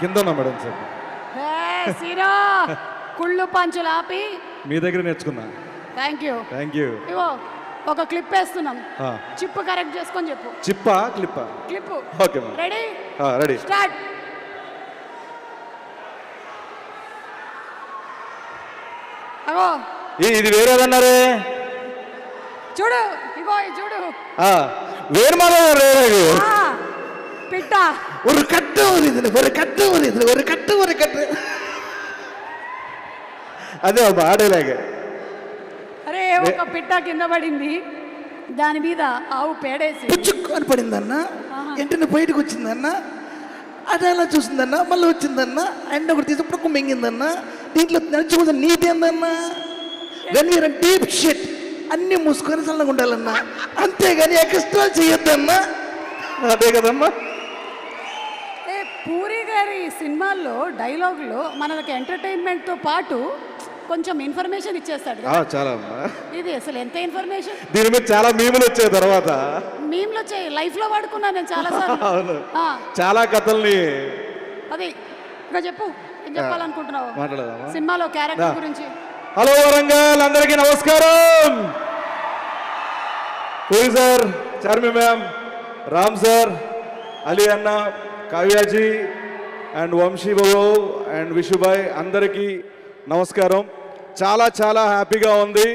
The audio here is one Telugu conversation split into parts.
కింద ఉన్నా మేడం సార్. సిరా కుళ్ళు పంచులు ఆపి మీ దగ్గర నేర్చుకున్నా. Thank you. ఇగో ఒక క్లిప్ వేస్తున్నాం. చిప్ కరెక్ట్ చేసుకొని చెప్పు. చిప్పా క్లిప్పా? Clip. Okay madam. Ready ready start. అగో ఇది వేరేదన్నారే చూడు. ఇగో చూడు. వేరు పిట్ట ஒரு கட்டு ஒரு கட்டு అదే ఆడేలాగే. అరే ఒక పిట్ట కింద పడింది, దాని మీద ఆవు పేడేసి పుచ్చుకొని పడిందన్న, వెంటనే బయటకు వచ్చిందన్న, అది అలా చూసిందన్న, మళ్ళీ వచ్చిందన్న, అండ్ ఒకటి తీసినప్పుడు మింగిందన్న. దీంట్లో నడిచి నీతి ఏందన్న, వెన్ యూర్ డీప్ షిట్ అన్ని మూసుకొని చల్లగా ఉండాలన్నా, అంతేగాని ఎక్స్ట్రా చేయొద్దన్నా. అదే కదమ్మా. పూరి గారి సినిమాల్లో డైలాగులు మనకి ఎంటర్టైన్మెంట్తో పాటు కొంచెం ఇన్ఫర్మేషన్ ఇచ్చేస్తాడు. చాలా ఇది అసలు ఎంత ఇన్ఫర్మేషన్. దీని మీద చాలా మీములు వచ్చాయి. తర్వాత మీములు వచ్చాయి, లైఫ్ లో వాడుకున్నాను నేను చాలా సార్లు. చాలా కథల్ని. అది ఇంకా చెప్పు, ఏం చెప్పాలనుకుంటున్నావు మాట్లాడదామా సినిమాలో క్యారెక్టర్ గురించి? హలో వరంగల్, అందరికీ నమస్కారం. Puri sir, Charmi ma'am, Ram sir, Ali అన్న, కావ్యాజీ అండ్ వంశీ బాబు అండ్ విషుబాయ్, అందరికీ నమస్కారం. చాలా చాలా హ్యాపీగా ఉంది.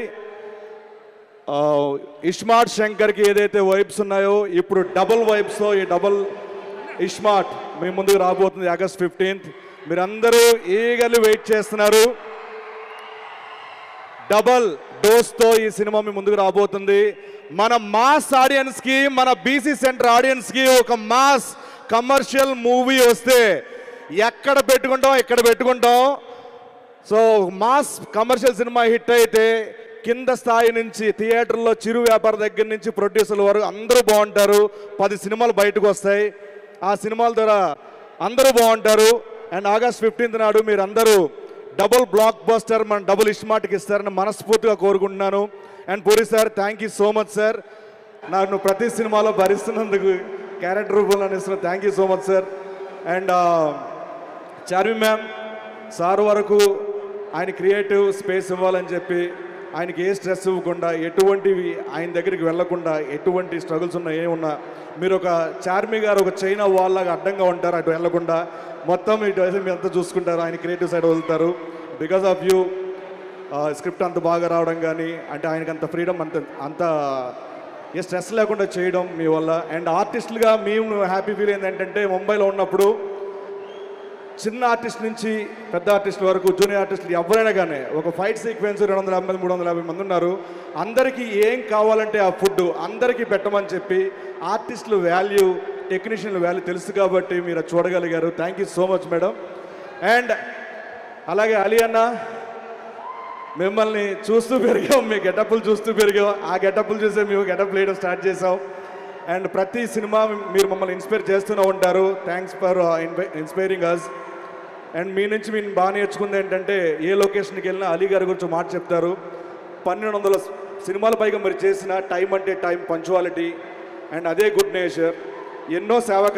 ఇస్మార్ట్ శంకర్కి ఏదైతే వైబ్స్ ఉన్నాయో ఇప్పుడు డబుల్ వైబ్స్తో ఈ డబుల్ ఇస్మార్ట్ మీ ముందుకు రాబోతుంది ఆగస్ట్ 15th. మీరందరూ ఈగర్లీ వెయిట్ చేస్తున్నారు. డబల్ డోస్తో ఈ సినిమా మీ ముందుకు రాబోతుంది. మన మాస్ ఆడియన్స్కి, మన బీసీ సెంటర్ ఆడియన్స్కి ఒక మాస్ కమర్షియల్ మూవీ వస్తే ఎక్కడ పెట్టుకుంటాం. So mass commercial cinema hit అయితే కింద స్థాయి నుంచి థియేటర్లో చిరు వ్యాపార దగ్గర నుంచి ప్రొడ్యూసర్ల వరకు అందరూ బాగుంటారు. 10 సినిమాలు బయటకు వస్తాయి. ఆ సినిమాల ద్వారా అందరూ బాగుంటారు. అండ్ ఆగస్ట్ 15th నాడు మీరు అందరూ డబుల్ బ్లాక్ బస్టర్ మన డబుల్ ఇస్మార్ట్కి ఇస్తారని మనస్ఫూర్తిగా కోరుకుంటున్నాను. And puri sir, thank you so much sir. నన్ను ప్రతి సినిమాలో భరిస్తున్నందుకు, క్యారెక్టర్ రూపంలో ఇస్తున్నా. Thank you so much sir. And Charmi ma'am sir వరకు ఆయన క్రియేటివ్ స్పేస్ ఇవ్వాలని చెప్పి, ఆయనకి ఏ స్ట్రెస్ ఇవ్వకుండా, ఎటువంటివి ఆయన దగ్గరికి వెళ్లకుండా, ఎటువంటి స్ట్రగుల్స్ ఉన్నా ఏమున్నా మీరు ఒక చార్మి గారు ఒక చైనా వాల్ లాగా అడ్డంగా ఉంటారు. అటు వెళ్లకుండా మొత్తం ఇటు మీరు అంతా చూసుకుంటారు. ఆయన క్రియేటివ్ సైడ్ వదులుతారు. బికాస్ ఆఫ్ యూ స్క్రిప్ట్ అంత బాగా రావడం కానీ, అంటే ఆయనకి అంత ఫ్రీడమ్, అంత ఏ స్ట్రెస్ లేకుండా చేయడం మీ వల్ల. అండ్ ఆర్టిస్టులుగా మేము హ్యాపీ ఫీల్ ఏంటంటే, ముంబైలో ఉన్నప్పుడు చిన్న ఆర్టిస్ట్ నుంచి పెద్ద ఆర్టిస్టుల వరకు, జూనియర్ ఆర్టిస్టులు ఎవరైనా కానీ ఒక ఫైట్ సీక్వెన్స్ 250 350 మంది ఉన్నారు. అందరికీ ఏం కావాలంటే ఆ ఫుడ్ అందరికీ పెట్టమని చెప్పి ఆర్టిస్టులు వాల్యూ, టెక్నీషియన్ల వాల్యూ తెలుసు కాబట్టి మీరు చూడగలిగారు. Thank you so much madam. And అలాగే అలీ అన్న, మిమ్మల్ని చూస్తూ పెరిగాం, మీ గెటప్లు చూస్తూ పెరిగాం. ఆ గెటప్లు చూసే మేము గెటప్ వేయడం స్టార్ట్ చేసాం. అండ్ ప్రతి సినిమా మీరు మమ్మల్ని ఇన్స్పైర్ చేస్తూనే ఉంటారు. Thanks for inspiring us. And మీ నుంచి మేము బాగా నేర్చుకుంది ఏంటంటే, ఏ లొకేషన్కి వెళ్ళినా అలీ గారి గురించి మాట చెప్తారు. 1200 సినిమాల పైగా మరి చేసిన టైం అంటే టైం, పంచువాలిటీ అండ్ అదే గుడ్ నేచర్. ఎన్నో సేవా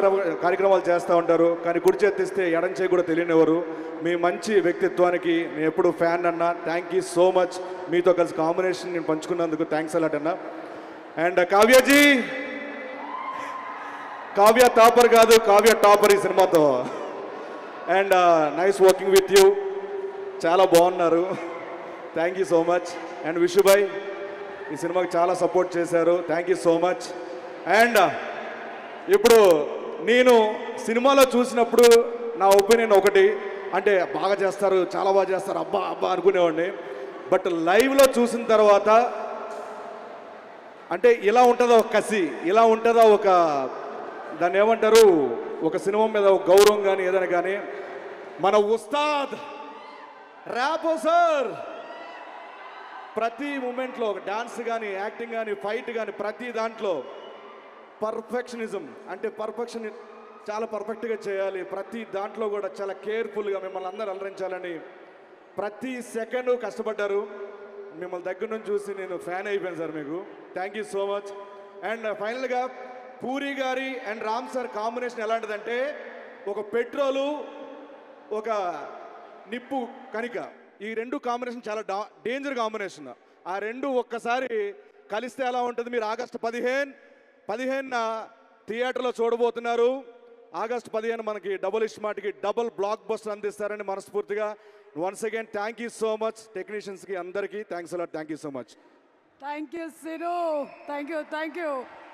కార్యక్రమాలు చేస్తూ ఉంటారు. కానీ కుడి చేతిస్తే ఎడం చేయి కూడా తెలియనివ్వరు. మీ మంచి వ్యక్తిత్వానికి నేను ఎప్పుడు ఫ్యాన్ అన్న. Thank you so much. మీతో కలిసి కాంబినేషన్ నేను పంచుకున్నందుకు థ్యాంక్స్ అలాట్ అన్న. అండ్ కావ్యాజీ, కావ్య టాపర్ కాదు, కావ్య టాపర్ ఈ సినిమాతో. And nice working with you, చాలా బాగున్నారు. Thank you so much. And Vishubhai ఈ సినిమాకి చాలా సపోర్ట్ చేశారు. Thank you so much. And ఇప్పుడు నేను సినిమాలో చూసినప్పుడు నా ఒపీనియన్ ఒకటి, అంటే బాగా చేస్తారు, చాలా బాగా చేస్తారు, అబ్బా అబ్బా అనుకునేవాడిని. బట్ లైవ్లో చూసిన తర్వాత అంటే ఇలా ఉంటుందా ఒక కసి, ఇలా ఉంటుందా ఒక, దాన్ని ఏమంటారు, ఒక సినిమా మీద ఒక గౌరవం కానీ ఏదైనా కానీ. మన ఉస్తాద్ ర్యాపో సార్ ప్రతి మూమెంట్లో ఒక డాన్స్ కానీ, యాక్టింగ్ కానీ, ఫైట్ కానీ, ప్రతి దాంట్లో పర్ఫెక్షనిజం, అంటే పర్ఫెక్షన్ చాలా పర్ఫెక్ట్గా చేయాలి. ప్రతి దాంట్లో కూడా చాలా కేర్ఫుల్గా మిమ్మల్ని అందరూ అలరించాలని ప్రతి సెకండ్ కష్టపడ్డారు. మిమ్మల్ని దగ్గర నుంచి చూసి నేను ఫ్యాన్ అయిపోయాను సార్ మీకు. Thank you so much. And ఫైనల్గా పూరి గారి అండ్ రామ్ సార్ కాంబినేషన్ ఎలాంటిదంటే ఒక పెట్రోలు ఒక నిప్పు కణిక, ఈ రెండు కాంబినేషన్ చాలా డేంజర్ కాంబినేషన్. ఆ రెండు ఒక్కసారి కలిస్తే ఎలా ఉంటుంది? మీరు ఆగస్టు 15న థియేటర్లో చూడబోతున్నారు. ఆగస్టు 15 మనకి డబుల్ ఇస్మార్ట్కి డబుల్ బ్లాక్ బస్టర్ అందిస్తారని మనస్ఫూర్తిగా once again thank you so much. టెక్నీషియన్స్కి అందరికీ thanks a lot. Thank you so much. Thank you Sinu. Thank you.